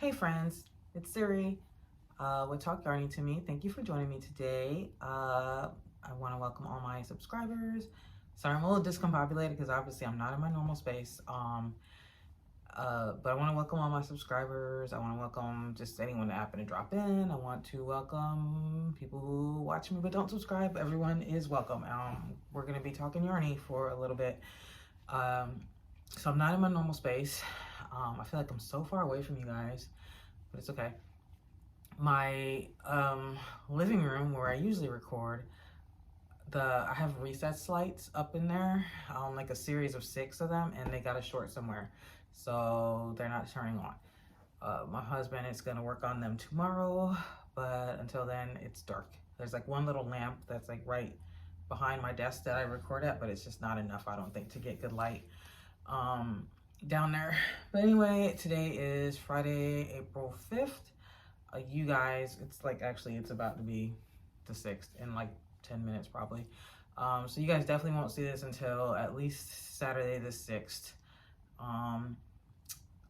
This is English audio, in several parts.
Hey friends, it's Siri with Talk Yarning to Me. Thank you for joining me today. I want to welcome all my subscribers. Sorry, I'm a little discombobulated because obviously I'm not in my normal space. But I want to welcome all my subscribers. I want to welcome just anyone that happened to drop in. I want to welcome people who watch me but don't subscribe. Everyone is welcome. We're going to be talking yarny for a little bit. So I'm not in my normal space. I feel like I'm so far away from you guys, but it's okay. My living room where I usually record, I have recess lights up in there, like a series of 6 of them, and they got a short somewhere, so they're not turning on. My husband is gonna work on them tomorrow, but until then it's dark. There's like one little lamp that's like right behind my desk that I record at, but it's just not enough, I don't think, to get good light down there. But anyway, today is Friday, April 5th. You guys, it's like, actually it's about to be the 6th in like 10 minutes probably. So you guys definitely won't see this until at least Saturday the 6th.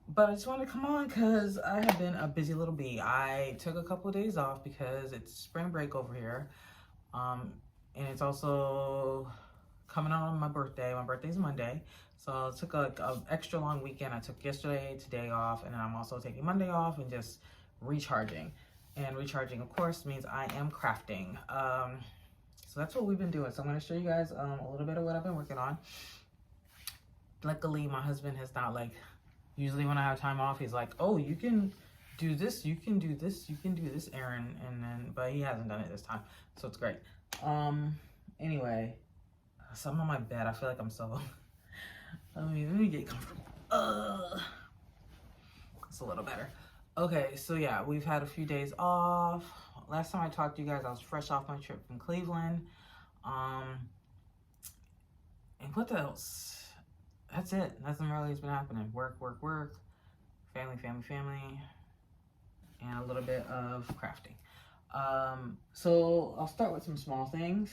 But I just wanted to come on because I have been a busy little bee. I took a couple of days off because it's spring break over here. And it's also coming out on my birthday. My birthday's Monday. So I took a extra long weekend. I took yesterday, today off, and then I'm also taking Monday off and just recharging. And recharging, of course, means I am crafting. So that's what we've been doing. So I'm going to show you guys a little bit of what I've been working on. Luckily, my husband has not, like, usually when I have time off, he's like, oh, you can do this, you can do this, you can do this, Aaron. And then, but he hasn't done it this time. So it's great. Anyway, so I'm on my bed. I feel like I'm so, let me get comfortable. It's a little better. Okay, so yeah, we've had a few days off. Last time I talked to you guys, I was fresh off my trip from Cleveland. And what else? That's it. Nothing really has been happening. Work, work, work. Family, family, family. And a little bit of crafting. So I'll start with some small things.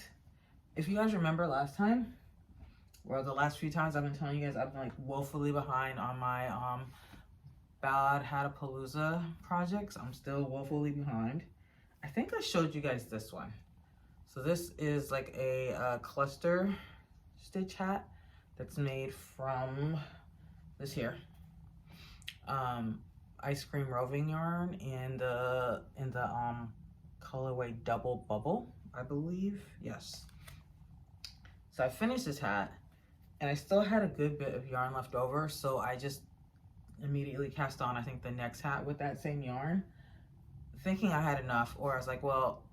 If you guys remember last time, or the last few times I've been telling you guys, I've been like woefully behind on my Ballad Hatapalooza projects. I'm still woefully behind. I think I showed you guys this one. So this is like a cluster stitch hat that's made from this here ice cream roving yarn in the colorway Double Bubble, I believe. Yes. So I finished this hat and I still had a good bit of yarn left over, so I just immediately cast on, I think, the next hat with that same yarn, thinking I had enough. Or I was like, well,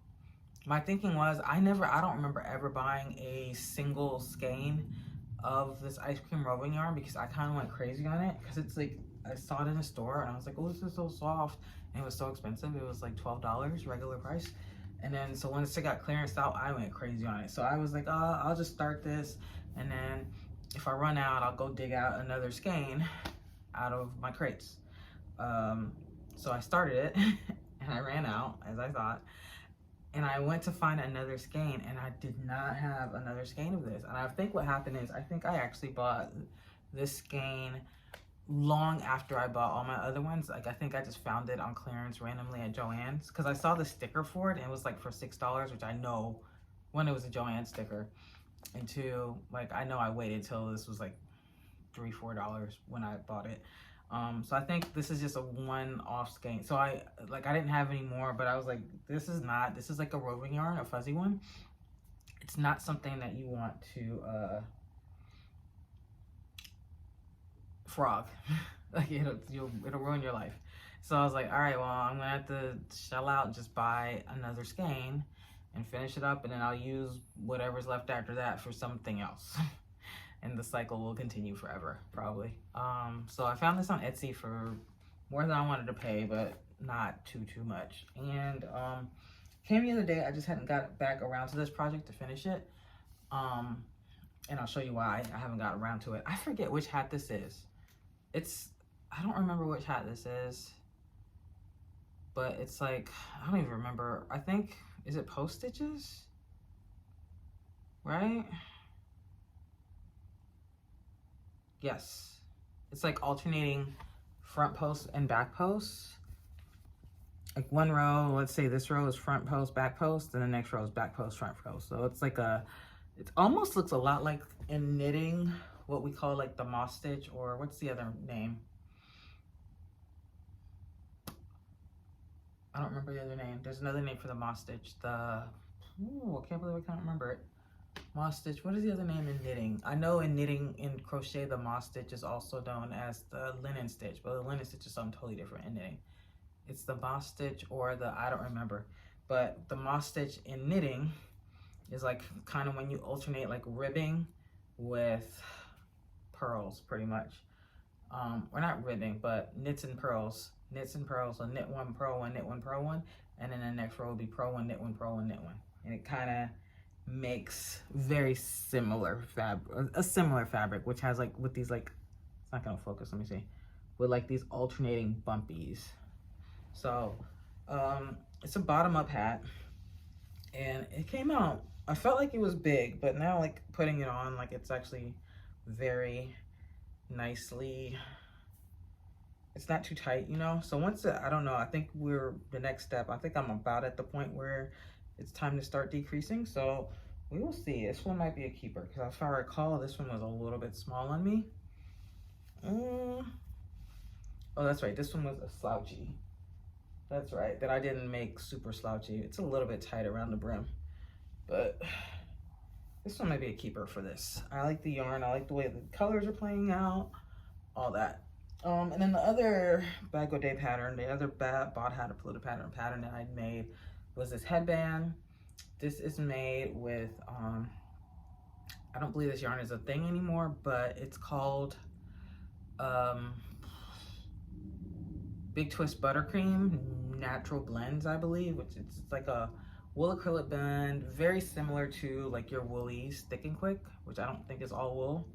my thinking was, I don't remember ever buying a single skein of this ice cream roving yarn because I kind of went crazy on it, because it's like, I saw it in a store and I was like, oh, this is so soft, and it was so expensive. It was like $12 regular price. And then so once it got clearanced out, I went crazy on it. So I was like, I'll just start this, and then if I run out, I'll go dig out another skein out of my crates. So I started it and I ran out, as I thought, and I went to find another skein and I did not have another skein of this. And I think what happened is, I think I actually bought this skein long after I bought all my other ones. Like, I think I just found it on clearance randomly at Joann's because I saw the sticker for it and it was like for $6, which I know, one, it was a Joann sticker, and two, like, I know I waited till this was like $3-4 when I bought it. So I think this is just a one-off skein. So I didn't have any more, but I was like, this is like a roving yarn, a fuzzy one. It's not something that you want to frog. Like, it'll ruin your life. So I was like, all right, well, I'm gonna have to shell out and just buy another skein and finish it up, and then I'll use whatever's left after that for something else. And the cycle will continue forever, probably. So I found this on Etsy for more than I wanted to pay, but not too much. And came the other day. I just hadn't got back around to this project to finish it. And I'll show you why I haven't got around to it. I forget which hat this is. I don't remember which hat this is, but it's like, I don't even remember. I think, is it post stitches? Right? Yes. It's like alternating front posts and back posts. like one row, let's say this row is front post, back post, and the next row is back post, front post. So it's like it almost looks a lot like in knitting, what we call like the moss stitch, or what's the other name? I don't remember the other name. There's another name for the moss stitch. I can't believe I can't remember it. Moss stitch. What is the other name in knitting? I know in knitting, in crochet, the moss stitch is also known as the linen stitch, but the linen stitch is something totally different in knitting. It's the moss stitch or I don't remember. But the moss stitch in knitting is like kind of when you alternate like ribbing with pearls, pretty much. Or not ribbing, but knits and pearls. Knits and pearls, so knit one, purl one, knit one, purl one, and then the next row will be purl one, knit one, purl one, knit one. And it kind of makes very similar a similar fabric, which has like with these like, it's not gonna focus, let me see, with like these alternating bumpies. So it's a bottom up hat, and it came out, I felt like it was big, but now like putting it on, like it's actually very nicely, it's not too tight, you know. So once I don't know, I think the next step, I think I'm about at the point where it's time to start decreasing. So we will see. This one might be a keeper, because if I recall, this one was a little bit small on me. Oh, that's right, this one was a slouchy. That's right, that I didn't make super slouchy. It's a little bit tight around the brim, but this one might be a keeper for this. I like the yarn, I like the way the colors are playing out, all that. And then the other Bag O' Day pattern, the other bought hat or polluted pattern that I made was this headband. This is made with, I don't believe this yarn is a thing anymore, but it's called Big Twist Buttercream Natural Blends, I believe, which it's like a wool acrylic blend, very similar to like your Woolies Thick and Quick, which I don't think is all wool.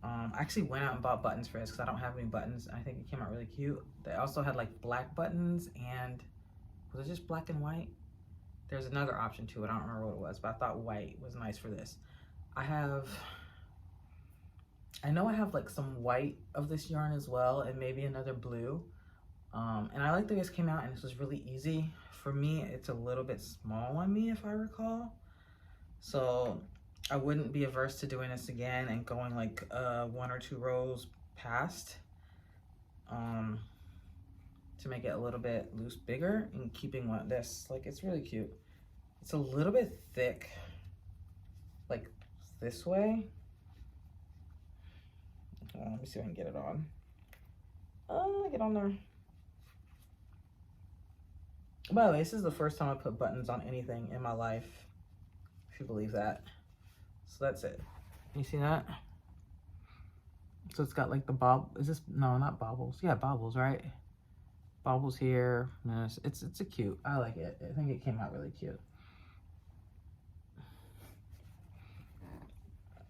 I actually went out and bought buttons for this because I don't have any buttons. I think it came out really cute. They also had like black buttons, and was it just black and white? There's another option to it. I don't remember what it was, but I thought white was nice for this. I know I have like some white of this yarn as well, and maybe another blue. And I like that this came out, and this was really easy. For me, it's a little bit small on me, if I recall. So I wouldn't be averse to doing this again and going like 1 or 2 rows past to make it a little bit loose, bigger, and keeping this, like, it's really cute. It's a little bit thick, like this way. Let me see if I can get it on. Get on there. By the way, this is the first time I put buttons on anything in my life, if you believe that. So that's it. You see that? So it's got like the is this, no, not bobbles. Yeah, bobbles, right? Bobbles here. It's a cute. I like it. I think it came out really cute.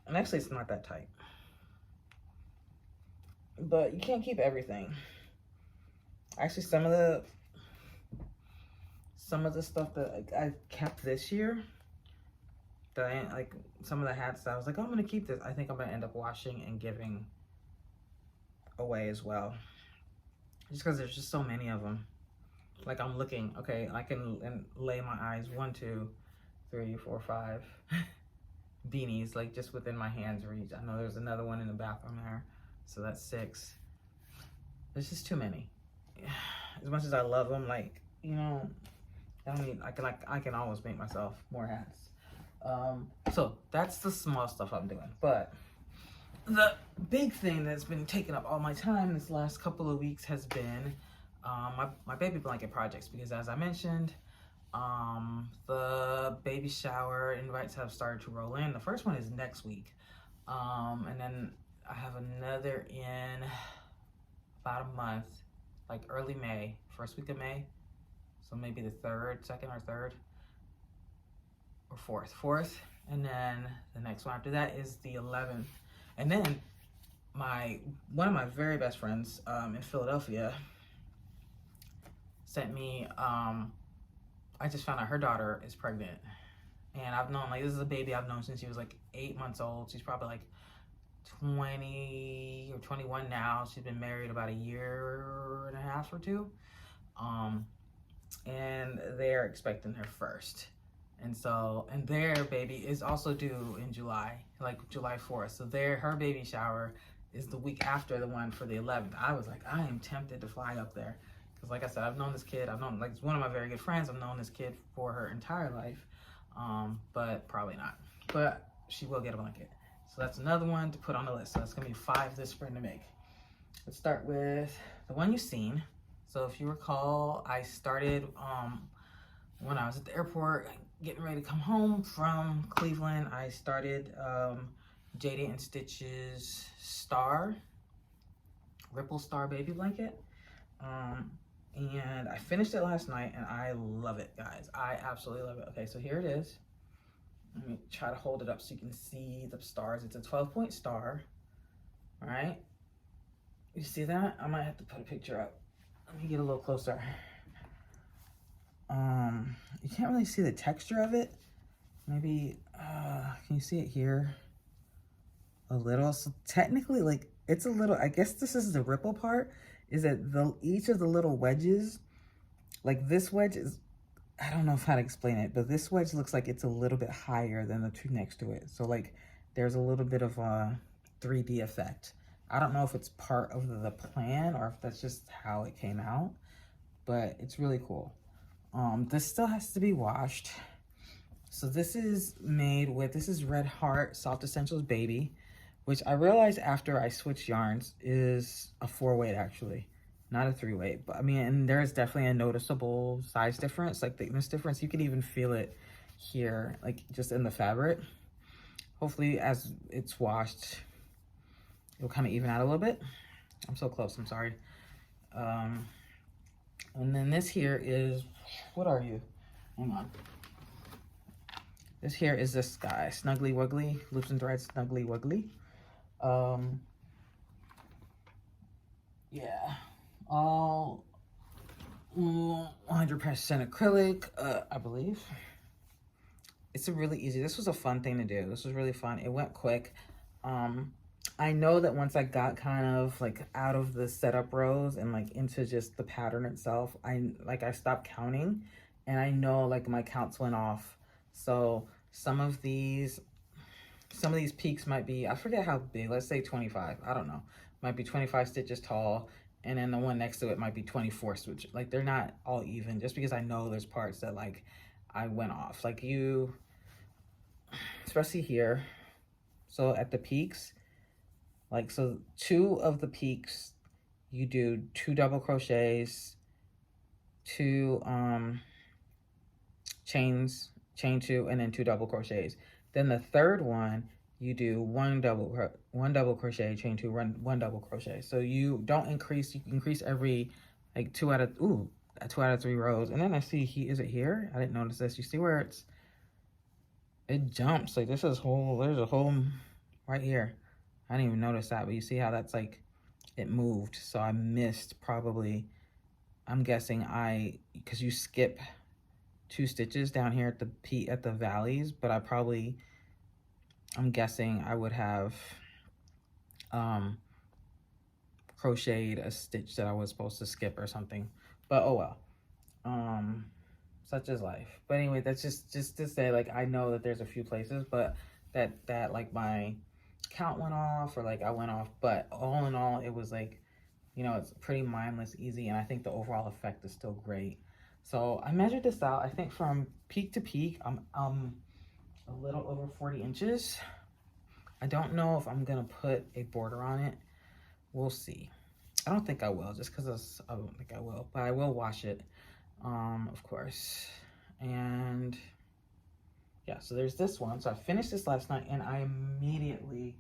And actually, it's not that tight. But you can't keep everything. Actually, some of the stuff that I kept this year, that like some of the hats that I was like, oh, I'm gonna keep this. I think I'm gonna end up washing and giving away as well, just because there's just so many of them. Like, I'm looking, okay, I can lay my eyes 1, 2, 3, 4, 5 beanies, like just within my hand's reach. I know there's another one in the bathroom there, so that's 6. There's just too many. As much as I love them, like, you know, I don't need, I can always make myself more hats. So that's the small stuff I'm doing. But the big thing that's been taking up all my time this last couple of weeks has been my baby blanket projects, because as I mentioned, the baby shower invites have started to roll in. The first one is next week, and then I have another in about a month, like early May, first week of May, so maybe the 2nd or 3rd or 4th, and then the next one after that is the 11th. And then one of my very best friends in Philadelphia sent me, I just found out her daughter is pregnant, and I've known, like, this is a baby I've known since she was like 8 months old. She's probably like 20 or 21 now. She's been married about a year and a half or 2. and they're expecting her first. And so, and their baby is also due in July, like July 4th. So her baby shower is the week after the one for the 11th. I was like, I am tempted to fly up there. Because like I said, I've known this kid. Like, it's one of my very good friends. I've known this kid for her entire life. But probably not. But she will get a blanket. So that's another one to put on the list. So that's going to be 5 this spring to make. Let's start with the one you've seen. So if you recall, I started when I was at the airport getting ready to come home from Cleveland. I started Jada and Stitch's Ripple Star baby blanket. And I finished it last night and I love it, guys. I absolutely love it. Okay, so here it is. Let me try to hold it up so you can see the stars. It's a 12-point star. All right. You see that? I might have to put a picture up. Let me get a little closer. You can't really see the texture of it. Maybe, can you see it here? A little. So technically, like, it's a little, I guess this is the ripple part, is that each of the little wedges, like this wedge is, I don't know how to explain it, but this wedge looks like it's a little bit higher than the two next to it. So like, there's a little bit of a 3D effect. I don't know if it's part of the plan or if that's just how it came out, but it's really cool. This still has to be washed. So this is made with, this is Red Heart Soft Essentials Baby, which I realized after I switched yarns is a 4-weight actually, not a 3-weight. But I mean, and there's definitely a noticeable size difference, like thickness difference. You can even feel it here, like just in the fabric. Hopefully as it's washed, it'll kind of even out a little bit. I'm so close, I'm sorry. And then this here is, what are you? Hang on. This here is this guy, Snuggly Wuggly, Loops and Threads Snuggly Wuggly. Yeah, all 100% acrylic, I believe. It's a really easy, this was a fun thing to do. This was really fun. It went quick. I know that once I got kind of like out of the setup rows and like into just the pattern itself, I stopped counting, and I know like my counts went off. So some of these peaks might be, I forget how big, let's say 25, I don't know, might be 25 stitches tall, and then the one next to it might be 24 stitches. Like, they're not all even, just because I know there's parts that like I went off, like especially here. So at the peaks, like, so 2 of the peaks, you do 2 double crochets, 2 chain 2, and then 2 double crochets. Then the third one, you do 1 double crochet, chain 2, 1 double crochet. So you don't increase, you increase every like 2 out of 3 rows. And then I see, is it here? I didn't notice this. You see where it jumps, like this is there's a hole right here. I didn't even notice that, but you see how that's like, it moved. So I missed probably, I'm guessing because you skip 2 stitches down here at the valleys, but I'm guessing I would have crocheted a stitch that I was supposed to skip or something, but oh well. Such is life. But anyway, that's just to say, like, I know that there's a few places, but that like my count went off, or like I went off, but all in all, it was like, you know, it's pretty mindless, easy, and I think the overall effect is still great. So I measured this out. I think from peak to peak, I'm a little over 40 inches. I don't know if I'm gonna put a border on it. We'll see. I don't think I will, just because I don't think I will, but I will wash it, of course. And yeah, so there's this one. So I finished this last night, and I immediately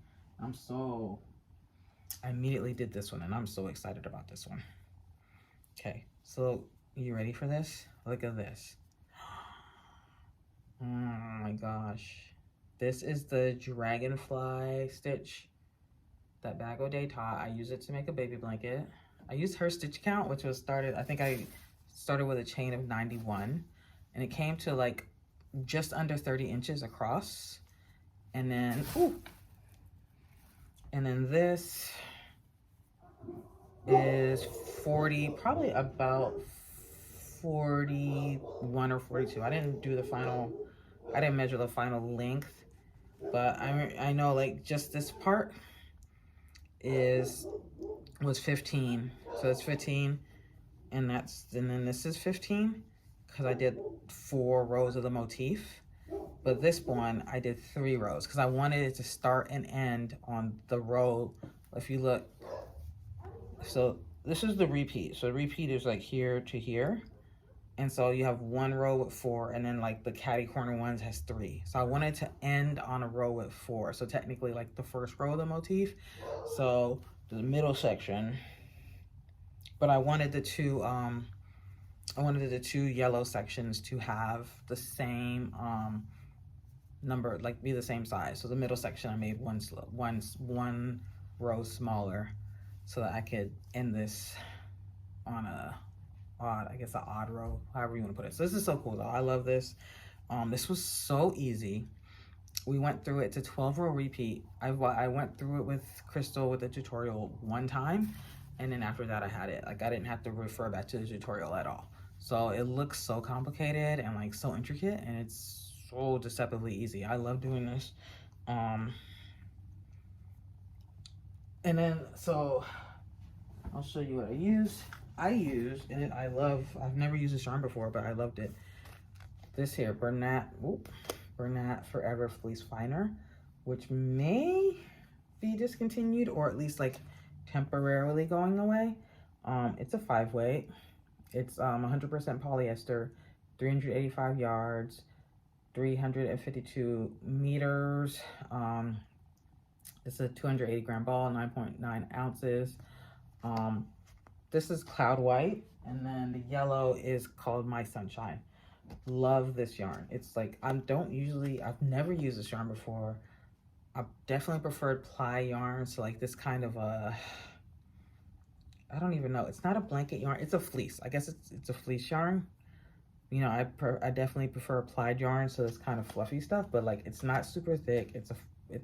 did this one, and I'm so excited about this one. Okay, so you ready for this? Look at this. Oh my gosh. This is the Dragonfly Stitch that Bag O' Day taught. I use it to make a baby blanket. I used her stitch count, which was I think I started with a chain of 91, and it came to like just under 30 inches across. And then, this is 40, probably about 41 or 42. I didn't do the final, I didn't measure the final length, but I know like just this part was 15. So that's 15, and then this is 15 because I did 4 rows of the motif. But this one I did 3 rows because I wanted it to start and end on the row. If you look, so this is the repeat. So the repeat is like here to here. And so you have 1 row with 4, and then like the catty corner ones has 3. So I wanted to end on a row with 4. So technically like the first row of the motif. So the middle section, but I wanted the two yellow sections to have the same number, like be the same size. So the middle section I made one row smaller so that I could end this on a an odd row, however you want to put it. So this is so cool though. I love this. This was so easy. We went through it to 12-row repeat. I went through it with Crystal with the tutorial 1 time, and then after that I had it. Like I didn't have to refer back to the tutorial at all. So it looks so complicated and like so intricate, and it's so deceptively easy. I love doing this. And then so I'll show you what I use. And I've never used this yarn before, but I loved it. This here, Bernat Forever Fleece Finer, which may be discontinued or at least like temporarily going away. It's a 5-weight. It's 100% polyester, 385 yards, 352 meters. It's a 280 gram ball, 9.9 ounces. This is Cloud White, and then the yellow is called My Sunshine. Love this yarn. It's like, I've never used this yarn before. I've definitely preferred ply yarn, so like this kind of a, I don't even know, it's not a blanket yarn, it's a fleece. I guess it's a fleece yarn. You know, I definitely prefer applied yarn, so it's kind of fluffy stuff, but like it's not super thick. It's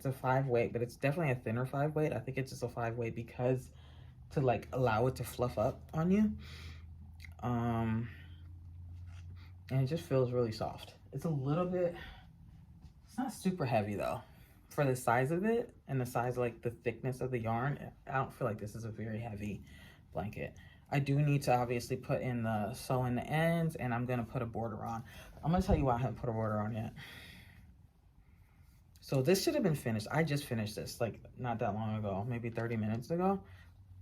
a 5-weight, but it's definitely a thinner 5-weight. I think it's just a 5-weight because to like allow it to fluff up on you. And it just feels really soft. It's a little bit, it's not super heavy though. For the size of it and the size, like the thickness of the yarn, I don't feel like this is a very heavy blanket. I do need to obviously sew in the ends, and I'm gonna put a border on. I'm gonna tell you why I haven't put a border on yet. So this should have been finished. I just finished this like not that long ago, maybe 30 minutes ago.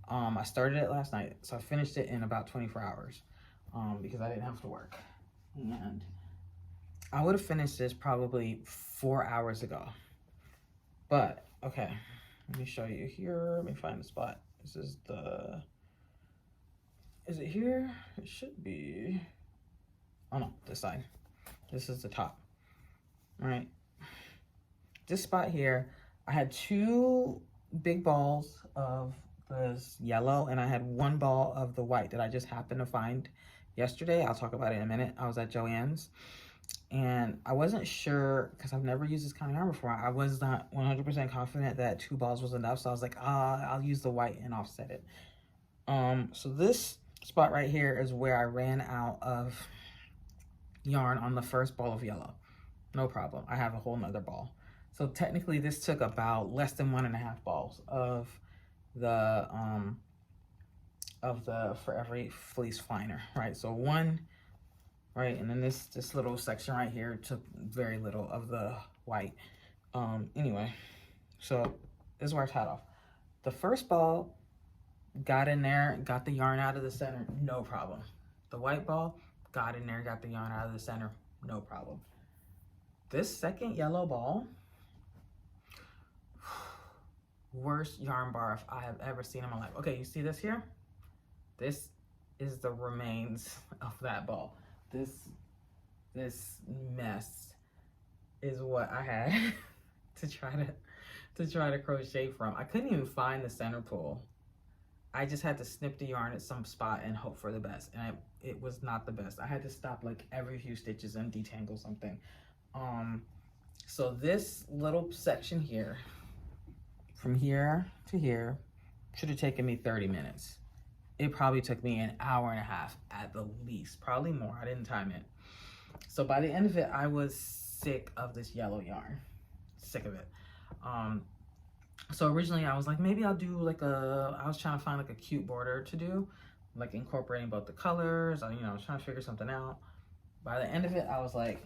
I started it last night, so I finished it in about 24 hours because I didn't have to work. And I would have finished this probably 4 hours ago. But, okay, let me show you here. Let me find the spot. This is is it here? It should be. Oh no, this side. This is the top. All right. This spot here, I had 2 big balls of this yellow, and I had 1 ball of the white that I just happened to find yesterday. I'll talk about it in a minute. I was at Joann's, and I wasn't sure because I've never used this kind of yarn before. I was not 100% confident that 2 balls was enough, so I was like, I'll use the white and offset it. So this spot right here is where I ran out of yarn on the first ball of yellow. No problem. I have a whole nother ball. So technically this took about less than 1.5 balls of the Forever Fleece Finer, right? So 1, right, and then this little section right here took very little of the white. Anyway, so this is where I tied off. The first ball got in there, got the yarn out of the center, no problem. The white ball got in there, got the yarn out of the center, no problem. This second yellow ball, worst yarn barf I have ever seen in my life. Okay, you see this here? This is the remains of that ball. This mess is what I had to try to crochet from. I couldn't even find the center pull. I just had to snip the yarn at some spot and hope for the best, and it was not the best. I had to stop like every few stitches and detangle something. So this little section here, from here to here, should have taken me 30 minutes. it probably took me an hour and a half at the least, probably more. I didn't time it. So by the end of it, I was sick of this yellow yarn, sick of it. So originally I was like, maybe I'll do like I was trying to find like a cute border to do, like incorporating both the colors. I was trying to figure something out. By the end of it, I was like,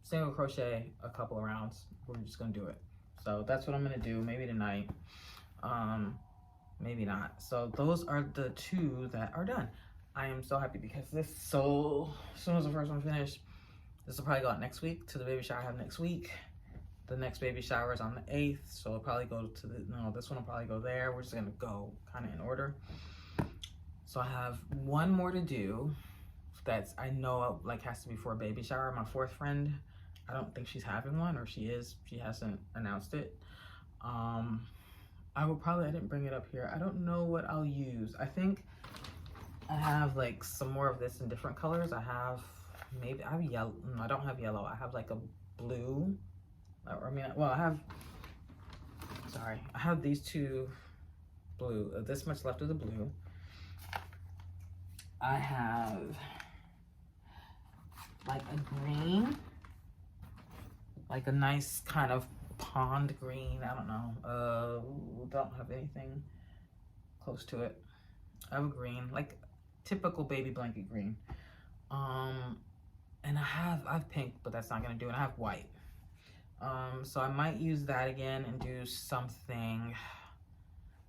single crochet a couple of rounds. We're just gonna do it. So that's what I'm gonna do, maybe tonight. Maybe not. So those are the two that are done. I am so happy because as soon as the first one finished, this will probably go out next week to the baby shower I have next week. The next baby shower is on the 8th, so it'll probably go to this one will probably go there. We're just gonna go kind of in order. So I have one more to do that's I know like has to be for a baby shower. My fourth friend, I don't think she's having one, or she hasn't announced it. I didn't bring it up here. I don't know what I'll use. I think I have like some more of this in different colors. I have yellow. No, I don't have yellow. I have like a blue. I have these two blue, this much left of the blue. I have like a green, like a nice kind of pond green. I don't know. Don't have anything close to it. I have a green, like typical baby blanket green. And I have pink, but that's not gonna do it. I have white. So I might use that again and do something.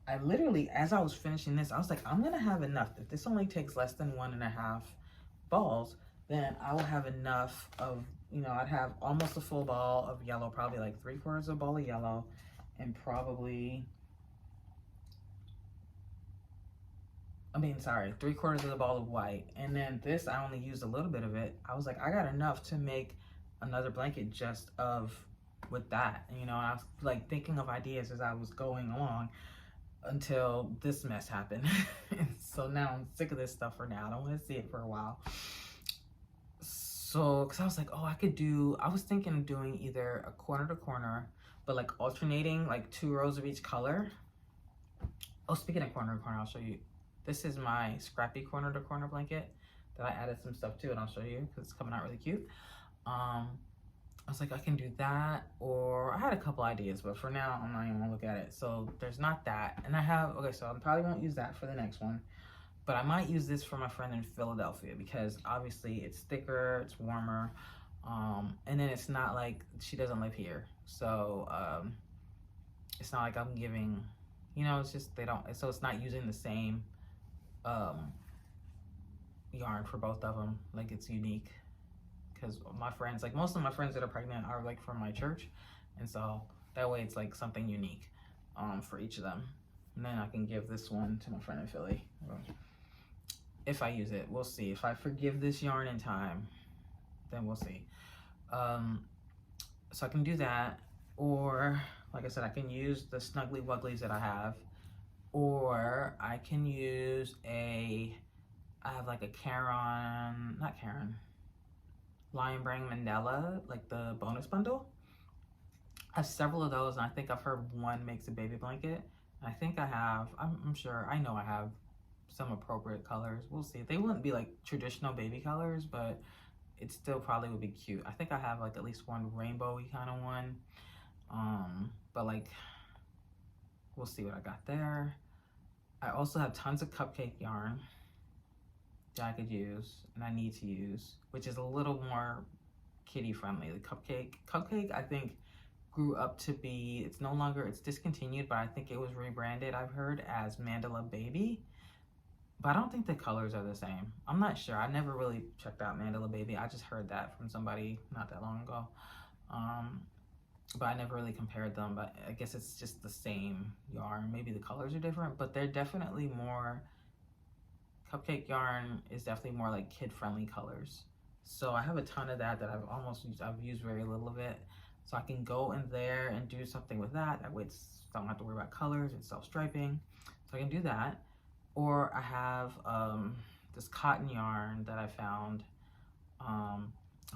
I literally, as I was finishing this, I was like, I'm gonna have enough. If this only takes less than 1.5 balls, then I will have enough of, I'd have almost a full ball of yellow, probably like 3/4 of a ball of yellow, and probably, 3/4 of the ball of white. And then this, I only used a little bit of it. I was like, I got enough to make another blanket just with that. And I was like thinking of ideas as I was going along until this mess happened. So now I'm sick of this stuff for now. I don't want to see it for a while. So, because I was like, I was thinking of doing either a corner to corner, but like alternating like 2 rows of each color. Oh, speaking of corner to corner, I'll show you. This is my scrappy corner to corner blanket that I added some stuff to, and I'll show you because it's coming out really cute. I was like, I can do that, or I had a couple ideas, but for now, I'm not even gonna look at it. So there's not that. And so I probably won't use that for the next one, but I might use this for my friend in Philadelphia because obviously it's thicker, it's warmer, and then it's not like she doesn't live here. So it's not like I'm giving, it's just, so it's not using the same yarn for both of them. Like it's unique. Because my friends, like most of my friends that are pregnant are like from my church, and so that way it's like something unique for each of them. And then I can give this one to my friend in Philly if I use it. We'll see. If I forgive this yarn in time, then we'll see. So I can do that, or like I said, I can use the Snuggly Wugglies that I have, or I can use I have like a Lion Brand Mandela, like the bonus bundle. I have several of those, and I think I've heard one makes a baby blanket. I think I have, I'm sure, I know I have some appropriate colors. We'll see. They wouldn't be like traditional baby colors, but it still probably would be cute. I think I have like at least one rainbowy kind of one. But like, we'll see what I got there. I also have tons of cupcake yarn that I could use and I need to use, which is a little more kiddie friendly. The cupcake I think grew up to be, it's discontinued, but I think it was rebranded, I've heard, as Mandala Baby. But I don't think the colors are the same. I'm not sure. I never really checked out Mandala Baby. I just heard that from somebody not that long ago. But I never really compared them, but I guess it's just the same yarn. Maybe the colors are different, but they're definitely more, cupcake yarn is definitely more like kid-friendly colors. So I have a ton of that I've used very little of it. So I can go in there and do something with that. That way I don't have to worry about colors and self-striping. So I can do that. Or I have this cotton yarn that I found. I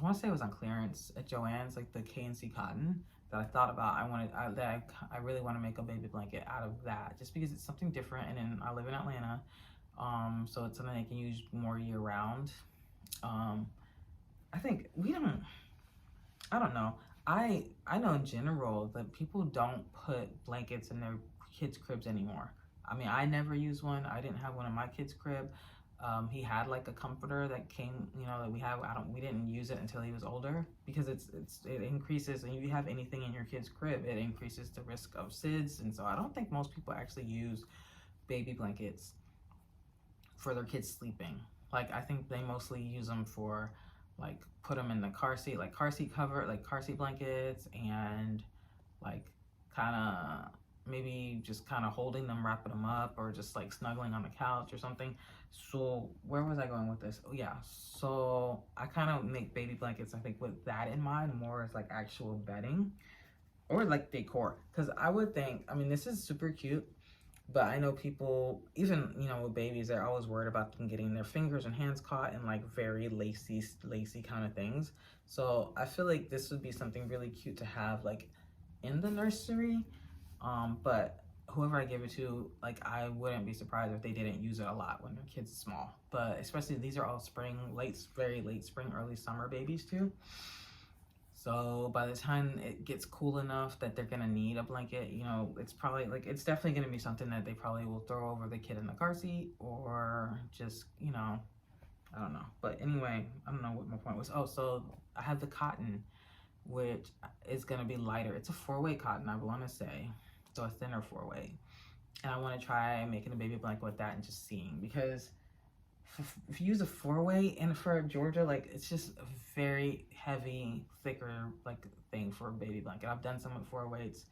want to say it was on clearance at Joann's, like the K&C cotton. that I thought about. I really want to make a baby blanket out of that, just because it's something different. And then I live in Atlanta, so it's something I can use more year round. I think I don't know. I know in general that people don't put blankets in their kids' cribs anymore. I mean, I never used one. I didn't have one in my kid's crib. He had like a comforter that came, you know, that we didn't use it until he was older, because it increases, and if you have anything in your kid's crib, it increases the risk of SIDS. And so I don't think most people actually use baby blankets for their kids sleeping. Like, I think they mostly use them for, like, put them in the car seat, like car seat cover, like car seat blankets, and like kind of maybe just kind of holding them, wrapping them up, or just like snuggling on the couch or something. So where was I going with this? Oh yeah, so I kind of make baby blankets, I think, with that in mind, more as like actual bedding or like decor. Because I would think, I mean, this is super cute, but I know people, even, you know, with babies, they're always worried about them getting their fingers and hands caught in like very lacy kind of things. So I feel like this would be something really cute to have like in the nursery. But whoever I give it to, like, I wouldn't be surprised if they didn't use it a lot when their kids are small. But especially, these are all spring, very late spring, early summer babies too. So by the time it gets cool enough that they're gonna need a blanket, you know, it's probably like, it's definitely gonna be something that they probably will throw over the kid in the car seat, or just, you know, I don't know. But anyway, I don't know what my point was. Oh, so I have the cotton, which is gonna be lighter. It's a 4-weight cotton, I want to say, so a thinner 4-weight. And I want to try making a baby blanket with that and just seeing, because if you use a 4-weight and for Georgia, like, it's just a very heavy, thicker like thing for a baby blanket. I've done some with 4-weights.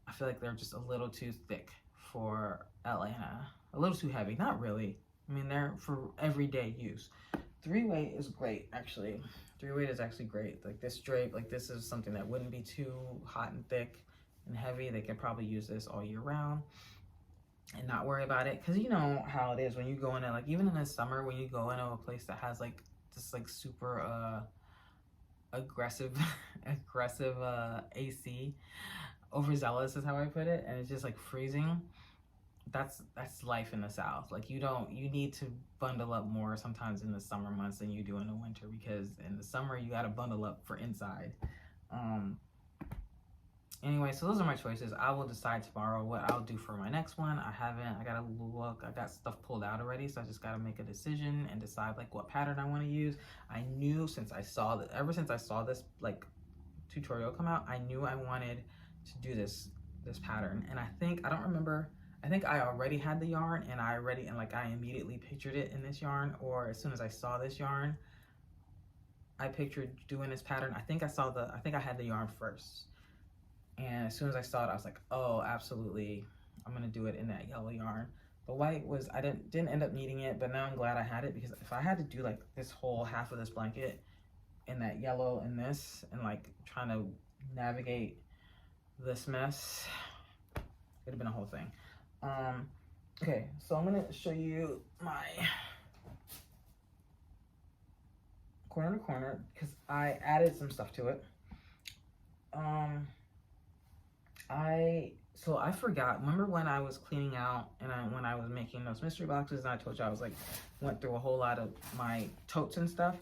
I feel like they're just a little too thick for Atlanta, a little too heavy. Not really. I mean, they're for everyday use. 3-weight is great, actually. 3-weight is actually great. Like, this drape, like, this is something that wouldn't be too hot and thick and heavy. They could probably use this all year round and not worry about it, because you know how it is when you go into, like, even in the summer, when you go into a place that has like just like super aggressive AC, overzealous is how I put it, and it's just like freezing. That's life in the South. Like, you need to bundle up more sometimes in the summer months than you do in the winter, because in the summer you got to bundle up for inside. Anyway, so those are my choices. I will decide tomorrow what I'll do for my next one. I gotta look, I got stuff pulled out already, so I just gotta make a decision and decide like what pattern I want to use. I knew since I saw that, ever since I saw this like tutorial come out, I knew I wanted to do this pattern. And I don't remember, I think I already had the yarn, and I immediately pictured it in this yarn, or as soon as I saw this yarn, I pictured doing this pattern. I think I had the yarn first. And as soon as I saw it, I was like, oh, absolutely, I'm gonna do it in that yellow yarn. The white was, I didn't end up needing it, but now I'm glad I had it, because if I had to do like this whole half of this blanket in that yellow and this, and like trying to navigate this mess, it'd have been a whole thing. Okay, so I'm gonna show you my corner to corner, because I added some stuff to it. I forgot. Remember when I was cleaning out, and when I was making those mystery boxes, and I told you I was like, went through a whole lot of my totes and stuff.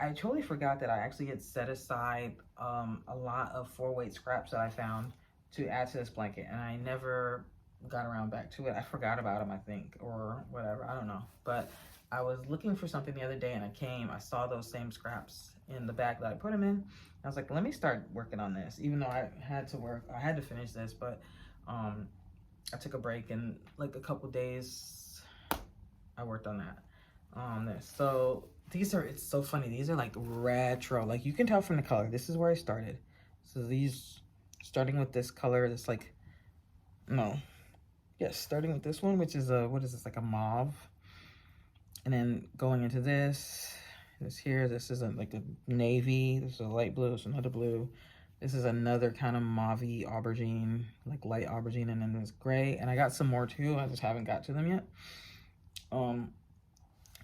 I totally forgot that I actually had set aside a lot of 4-weight scraps that I found to add to this blanket, and I never got around back to it. I forgot about them, I think, or whatever. I don't know. But I was looking for something the other day, and I saw those same scraps in the bag that I put them in. I was like, let me start working on this, even though I had to finish this, but I took a break, and like a couple days I worked on that. So it's so funny. These are like retro, like you can tell from the color. This is where I started. So starting with this color, starting with this one, which is what is this, like a mauve, and then going into this here, this is like a navy, this is a light blue, it's another blue, this is another kind of mauvey aubergine, like light aubergine, and then this gray, and I got some more too, I just haven't got to them yet.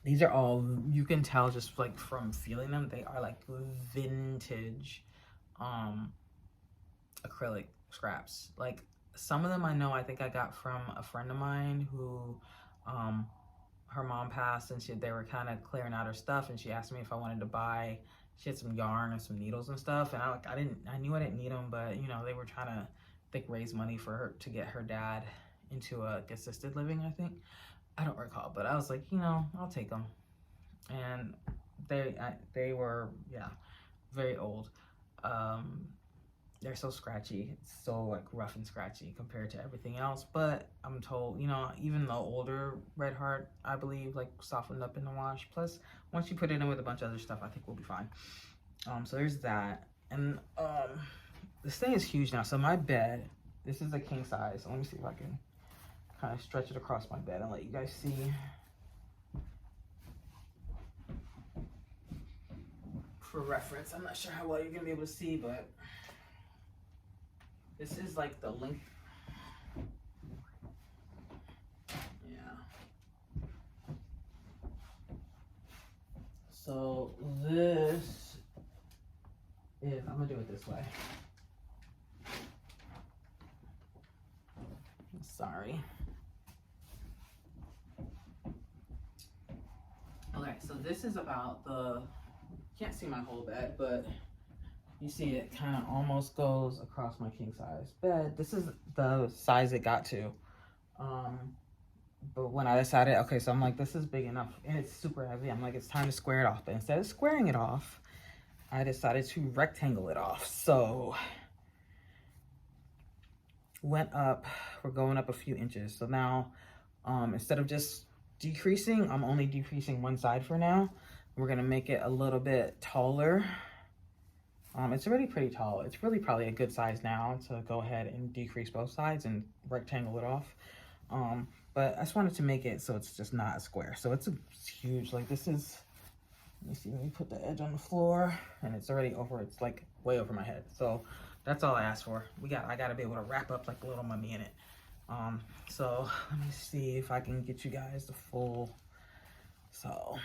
These are all, you can tell just like from feeling them, they are like vintage acrylic scraps. Like some of them I know I think I got from a friend of mine who her mom passed, and they were kind of clearing out her stuff, and she asked me if I wanted to buy. She had some yarn and some needles and stuff, and I knew I didn't need them, but you know, they were trying to, I think, raise money for her to get her dad into a assisted living, I think. I don't recall, but I was like, you know, I'll take them. And they were, yeah, very old. They're so scratchy. It's so like rough and scratchy compared to everything else. But I'm told, you know, even the older Red Heart, I believe, like softened up in the wash. Plus, once you put it in with a bunch of other stuff, I think we'll be fine. So there's that. And this thing is huge now. So my bed, this is a king size. So let me see if I can kind of stretch it across my bed and let you guys see. For reference, I'm not sure how well you're gonna be able to see, but this is like the length. Yeah. So this is, I'm gonna do it this way. Sorry. Okay, so this is about the, can't see my whole bed, but you see it kind of almost goes across my king size bed. This is the size it got to. But when I decided, okay, so I'm like, this is big enough and it's super heavy. I'm like, it's time to square it off. But instead of squaring it off, I decided to rectangle it off. So went up, we're going up a few inches. So now, instead of just decreasing, I'm only decreasing one side for now. We're gonna make it a little bit taller. It's already pretty tall. It's really probably a good size now to go ahead and decrease both sides and rectangle it off. But I just wanted to make it so it's just not a square. So it's huge. Like this is, let me see, let me put the edge on the floor, and it's already over, it's like way over my head. So that's all I asked for. I gotta be able to wrap up like a little mummy in it. So let me see if I can get you guys the full, so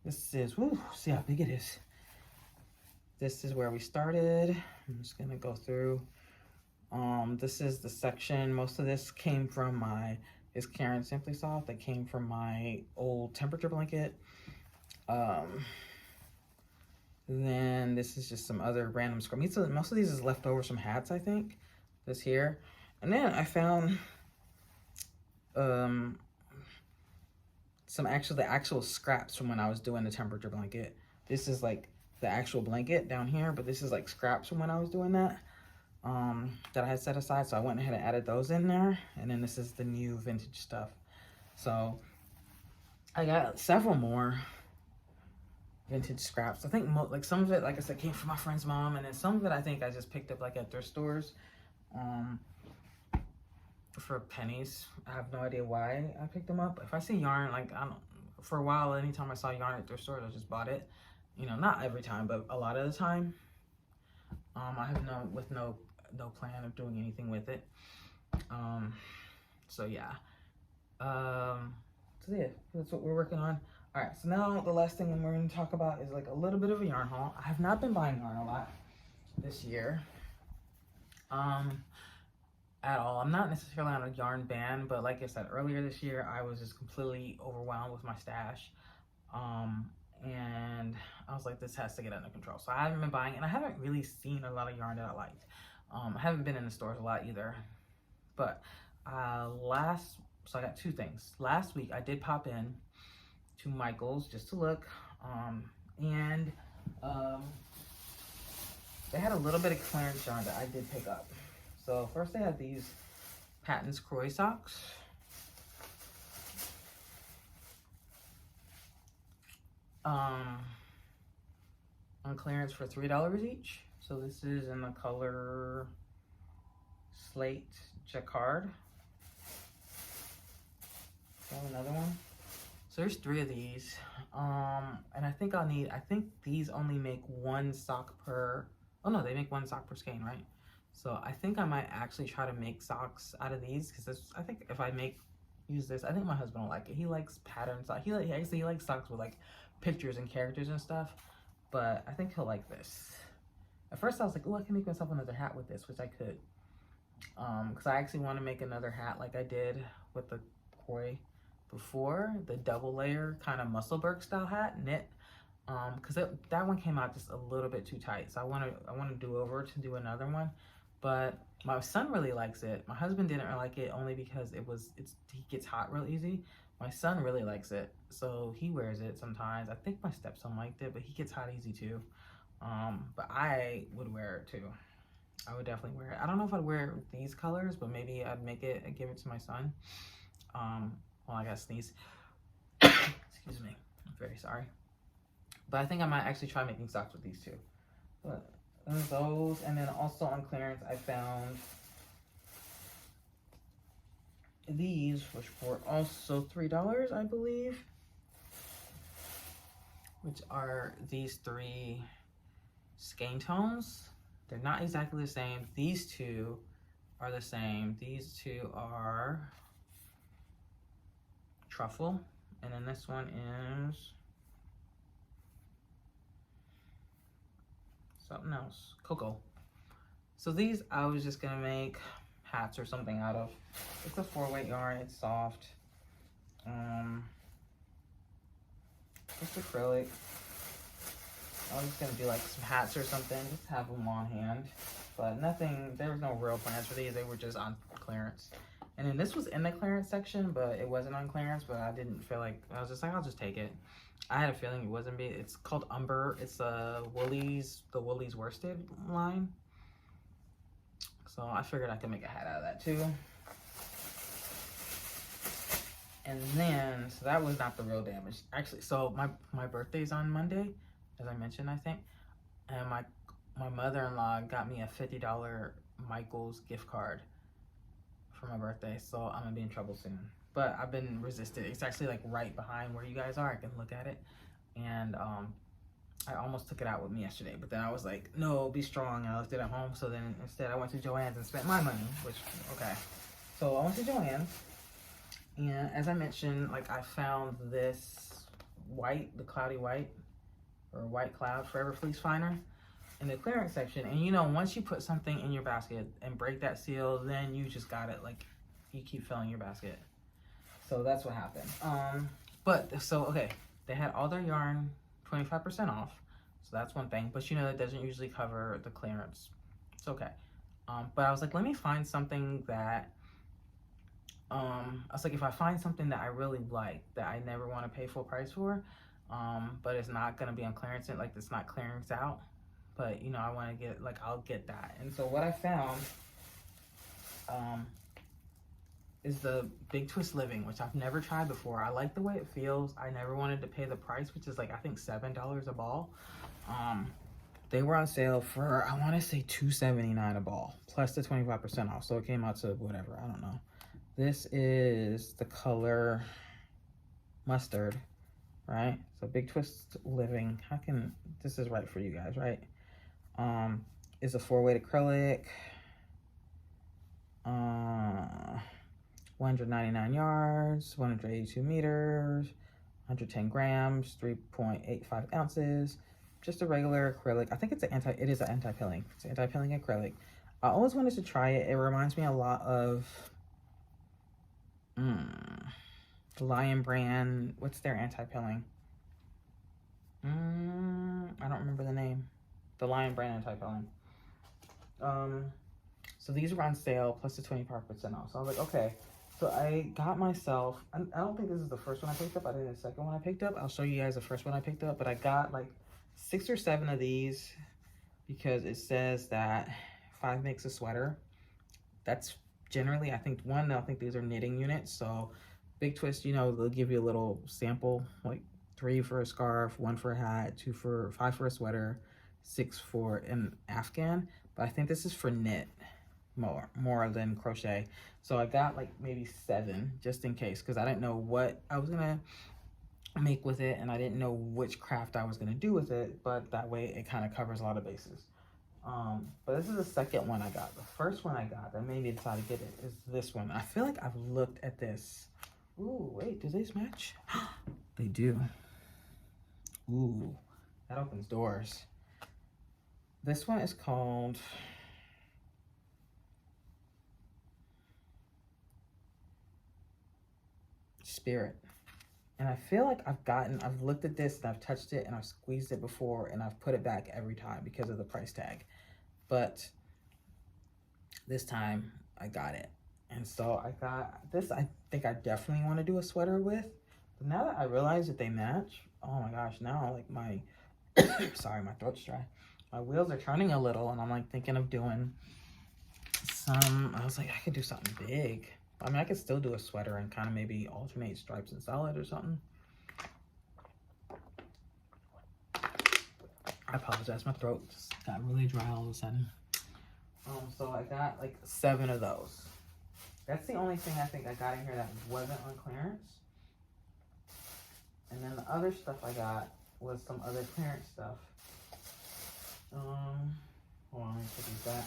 this is, woo, see how big it is. This is where we started. I'm just gonna go through. This is the section. Most of this came from is Karen Simply Soft. That came from my old temperature blanket. Then this is just some other random scrap. Most of these is leftovers from hats, I think. This here. And then I found the actual scraps from when I was doing the temperature blanket. This is like the actual blanket down here, but this is like scraps from when I was doing that. That I had set aside, so I went ahead and added those in there. And then this is the new vintage stuff. So I got several more vintage scraps. I think like some of it, like I said, came from my friend's mom, and then some of it I think I just picked up like at thrift stores for pennies. I have no idea why I picked them up. If I see yarn, like for a while, anytime I saw yarn at thrift stores, I just bought it. You know, not every time, but a lot of the time. I have no plan of doing anything with it. So yeah. So yeah, that's what we're working on. All right, so now the last thing we're going to talk about is like a little bit of a yarn haul. I have not been buying yarn a lot this year. At all. I'm not necessarily on a yarn ban, but like I said earlier this year, I was just completely overwhelmed with my stash. And I was like, this has to get under control. So I haven't been buying, and I haven't really seen a lot of yarn that I liked. I haven't been in the stores a lot either. But so I got two things. Last week I did pop in to Michael's just to look, and they had a little bit of clearance yarn that I did pick up. So first they had these Patton's Croy socks. On clearance for $3 each. So this is in the color Slate Jacquard. Another one. So there's 3 of these. And I think these only make 1 sock per, oh no, they make 1 sock per skein, right? So I think I might actually try to make socks out of these, because I think if I use this, I think my husband will like it. He likes patterns. He likes socks with like pictures and characters and stuff, but I think he'll like this. At first I was like, oh, I can make myself another hat with this, which I could. Because I actually want to make another hat like I did with the koi before, the double layer kind of Musselburgh style hat, knit. Because that one came out just a little bit too tight. So I want to do over to do another one. But my son really likes it. My husband didn't like it only because he gets hot real easy. My son really likes it, so he wears it sometimes. I think my stepson liked it, but he gets hot easy too. But I would wear it too. I would definitely wear it. I don't know if I'd wear these colors, but maybe I'd make it and give it to my son. Well, I gotta sneeze. Excuse me. I'm very sorry. But I think I might actually try making socks with these two. But those, and then also on clearance, I found these, which were also $3, I believe. Which are these 3 skein tones. They're not exactly the same. These 2 are the same. These 2 are truffle, and then this one is something else, cocoa. So these I was just gonna make hats or something out of. It's a 4-weight yarn. It's soft. It's acrylic. I was just gonna do like some hats or something, just have them on hand. But nothing, there was no real plans for these. They were just on clearance. And then this was in the clearance section, but it wasn't on clearance, but I didn't feel like, I was just like, I'll just take it. I had a feeling it wasn't be. It's called Umber. It's the Woolies Worsted line. So I figured I could make a hat out of that too. And then, so that was not the real damage. Actually, so my birthday's on Monday, as I mentioned, I think. And my mother-in-law got me a $50 Michael's gift card for my birthday. So I'm gonna be in trouble soon. But I've been resisted. It's actually like right behind where you guys are. I can look at it. And I almost took it out with me yesterday, but then I was like, no, be strong. And I left it at home. So then instead I went to Joann's and spent my money, which, okay. So I went to Joann's. And as I mentioned, like I found this white, the cloudy white, or white cloud forever fleece finder in the clearance section. And you know, once you put something in your basket and break that seal, then you just got it. Like you keep filling your basket. So that's what happened. Okay, they had all their yarn 25% off. So that's one thing. But you know, that doesn't usually cover the clearance. It's okay. But I was like, let me find something that, I was like, if I find something that I really like, that I never want to pay full price for, but it's not going to be on clearance, like it's not clearance out, but you know, I want to get, like, I'll get that. And so what I found, is the Big Twist Living, which I've never tried before. I like the way it feels. I never wanted to pay the price, which is like, I think $7 a ball. They were on sale for, I want to say $2.79 a ball, plus the 25% off. So it came out to whatever, I don't know. This is the color mustard, right? So Big Twist Living, this is right for you guys, right? It's a 4-weight acrylic, 199 yards, 182 meters, 110 grams, 3.85 ounces. Just a regular acrylic. I think it is an anti-pilling. It's an anti-pilling acrylic. I always wanted to try it. It reminds me a lot of Lion brand. What's their anti-pilling? I don't remember the name. The Lion brand anti-pilling. So these were on sale plus the 25% off. So I was like, okay. So I got myself, I don't think this is the first one I picked up. I think the second one I picked up. I'll show you guys the first one I picked up. But I got like 6 or 7 of these because it says that 5 makes a sweater. That's generally, I think these are knitting units. So Big Twist, you know, they'll give you a little sample, like 3 for a scarf, 1 for a hat, 5 for a sweater, 6 for an Afghan. But I think this is for knit more than crochet. So I got like maybe 7 just in case, because I didn't know what I was gonna make with it, and I didn't know which craft I was gonna do with it, but that way it kind of covers a lot of bases. But this is the second one I got. The first one I got that made me decide to get it is this one. I feel like I've looked at this. Ooh, wait, do these match? They do. Ooh, that opens doors. This one is called Spirit. And I feel like I've looked at this and I've touched it and I've squeezed it before and I've put it back every time because of the price tag. But this time I got it. And so I got this. I think I definitely want to do a sweater with. But now that I realize that they match, oh my gosh, now like my, sorry, my throat's dry. My wheels are turning a little and I'm like thinking of doing I was like, I could do something big. I mean, I could still do a sweater and kind of maybe alternate stripes and solid or something. I apologize, my throat just got really dry all of a sudden. So I got like 7 of those. That's the only thing I think I got in here that wasn't on clearance. And then the other stuff I got was some other clearance stuff. Hold on, let me put these back.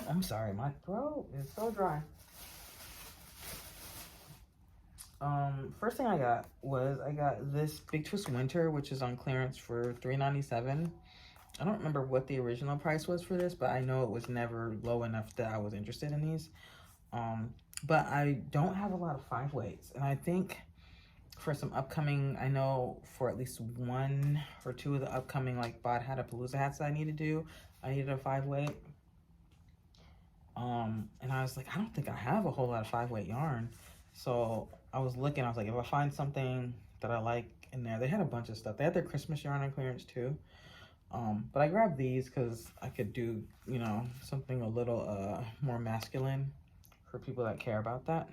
I'm sorry, my throat is so dry. First thing I got was this Big Twist Winter, which is on clearance for $3.97. I don't remember what the original price was for this, but I know it was never low enough that I was interested in these. But I don't have a lot of 5-weights, and I think for some upcoming, I know for at least 1 or 2 of the upcoming like Bod Hatapalooza hats that I need to do, I needed a 5-weight. And I was like, I don't think I have a whole lot of 5-weight yarn. So I was looking, I was like, if I find something that I like in there, they had a bunch of stuff. They had their Christmas yarn on clearance too. But I grabbed these because I could do, you know, something a little more masculine for people that care about that.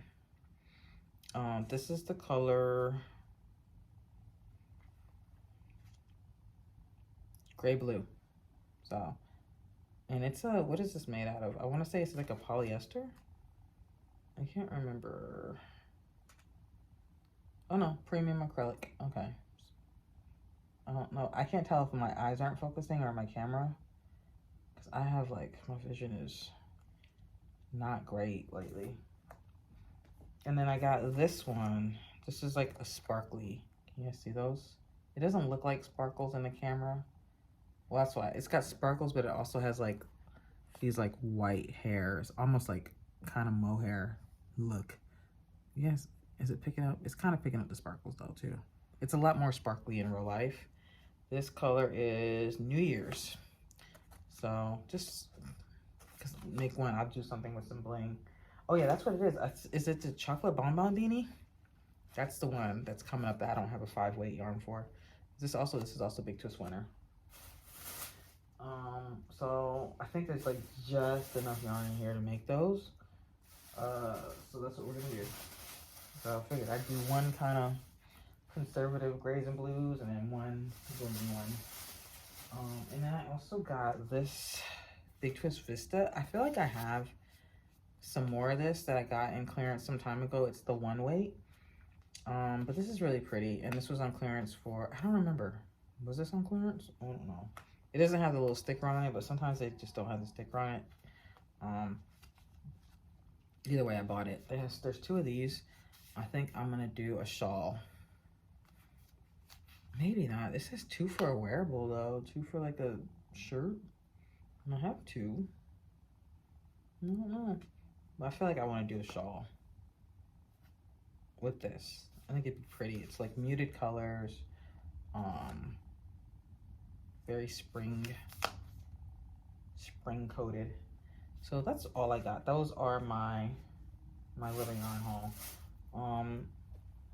This is the color gray blue. So, and it's a, what is this made out of? I want to say it's like a polyester. I can't remember. Oh no, premium acrylic. Okay. I don't know. I can't tell if my eyes aren't focusing or my camera. Because I have like, my vision is not great lately. And then I got this one. This is like a sparkly. Can you guys see those? It doesn't look like sparkles in the camera. Well, that's why. It's got sparkles, but it also has like these like white hairs. Almost like kind of mohair look. Yes. Is it picking up? It's kind of picking up the sparkles though too. It's a lot more sparkly in real life. This color is New Year's. So just make one. I'll do something with some bling. Oh yeah, that's what it is. Is it the chocolate bonbon beanie? That's the one that's coming up that I don't have a 5-weight yarn for. This is also Big Twist Winter. So I think there's like just enough yarn in here to make those. So that's what we're gonna do. So I figured I'd do one kind of conservative grays and blues and then one blending one. And then I also got this Big Twist Vista. I feel like I have some more of this that I got in clearance some time ago. It's the 1-weight. But this is really pretty, and this was on clearance for, I don't remember. Was this on clearance? I don't know. It doesn't have the little sticker on it, but sometimes they just don't have the sticker on it. Either way, I bought it. There's 2 of these. I think I'm gonna do a shawl. Maybe not. This says 2 for a wearable though. 2 for like a shirt. And I have 2. I don't know. But I feel like I want to do a shawl with this. I think it'd be pretty. It's like muted colors. Very spring coated. So that's all I got. Those are my little yarn haul.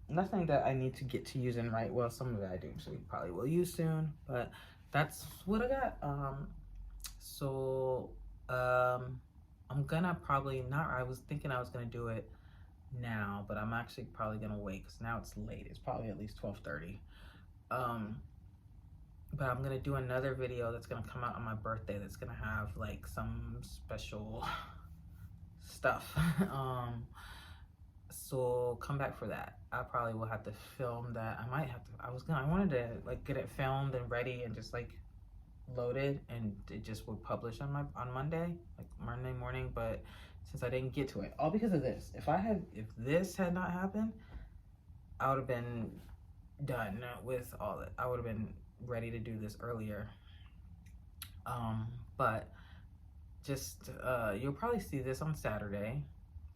Nothing that I need to get to using right. Well, some of it I do, so we probably will use soon. But that's what I got. I'm gonna probably not. I was thinking I was gonna do it now, but I'm actually probably gonna wait because now it's late. It's probably at least 12:30. But I'm gonna do another video that's gonna come out on my birthday. That's gonna have like some special stuff. So come back for that. I probably will have to film that. I might have to. I wanted to like get it filmed and ready and just like loaded, and it just would publish on Monday, like Monday morning. But since I didn't get to it, all because of this. If this had not happened, I would have been done with all that. I would have been ready to do this earlier. But just you'll probably see this on Saturday,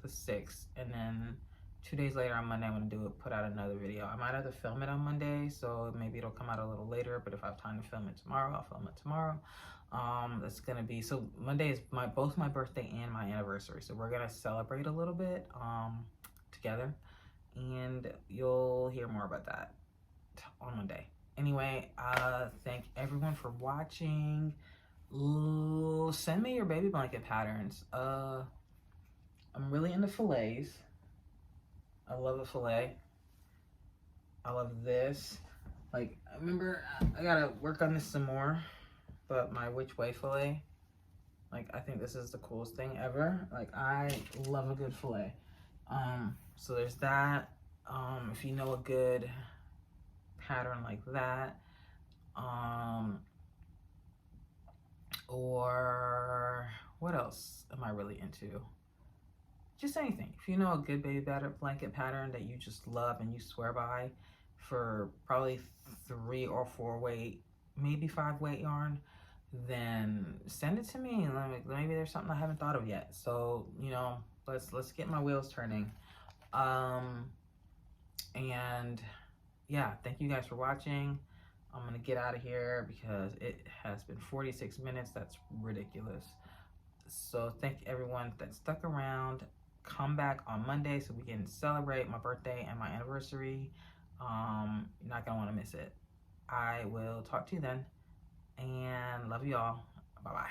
the 6th, and then 2 days later on Monday, I'm gonna put out another video. I might have to film it on Monday, so maybe it'll come out a little later, but if I have time to film it tomorrow, I'll film it tomorrow. That's gonna be, so Monday is both my birthday and my anniversary, so we're gonna celebrate a little bit together, and you'll hear more about that on Monday. Anyway, thank everyone for watching. Ooh, send me your baby blanket patterns. I'm really into fillets. I love a fillet. I love this. Like, I remember I gotta work on this some more, but my which way fillet, like, I think this is the coolest thing ever. Like, I love a good fillet. So there's that. If you know a good pattern like that, or what else am I really into? Just anything. If you know a good baby blanket pattern that you just love and you swear by for probably 3 or 4 weight, maybe 5 weight yarn, then send it to me. Maybe there's something I haven't thought of yet. So, you know, let's get my wheels turning. And yeah, thank you guys for watching. I'm gonna get out of here because it has been 46 minutes. That's ridiculous. So thank everyone that stuck around. Come back on Monday so we can celebrate my birthday and my anniversary. You're not gonna want to miss it. I will talk to you then, and love you all. Bye bye.